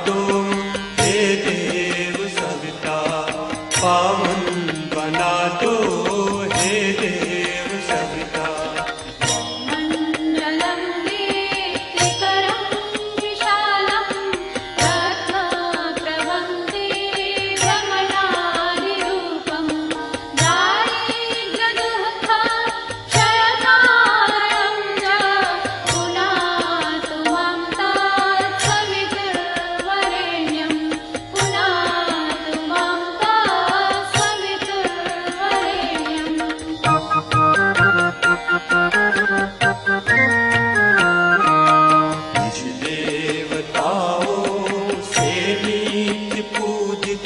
दो हे देव सविता, पावन बना दो हे देव सविता। मण्डलं दीप्तिकरं विशालं रत्नप्रभं दिव्यमलादिरूपं, दारिद्र्यदुःखक्षयकारणं च पुनातु मां तत्सवितुर्वरेण्यं, पुनातु मां तत्सवितुर्वरेण्यम्। निज देवताओं से नित्य पूजित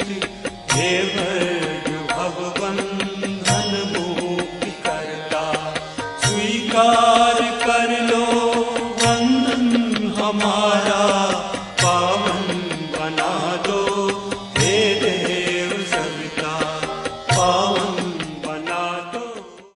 देवर्षि भवबंधन मुक्ति करता, स्वीकार कर लो वंदन हमारा।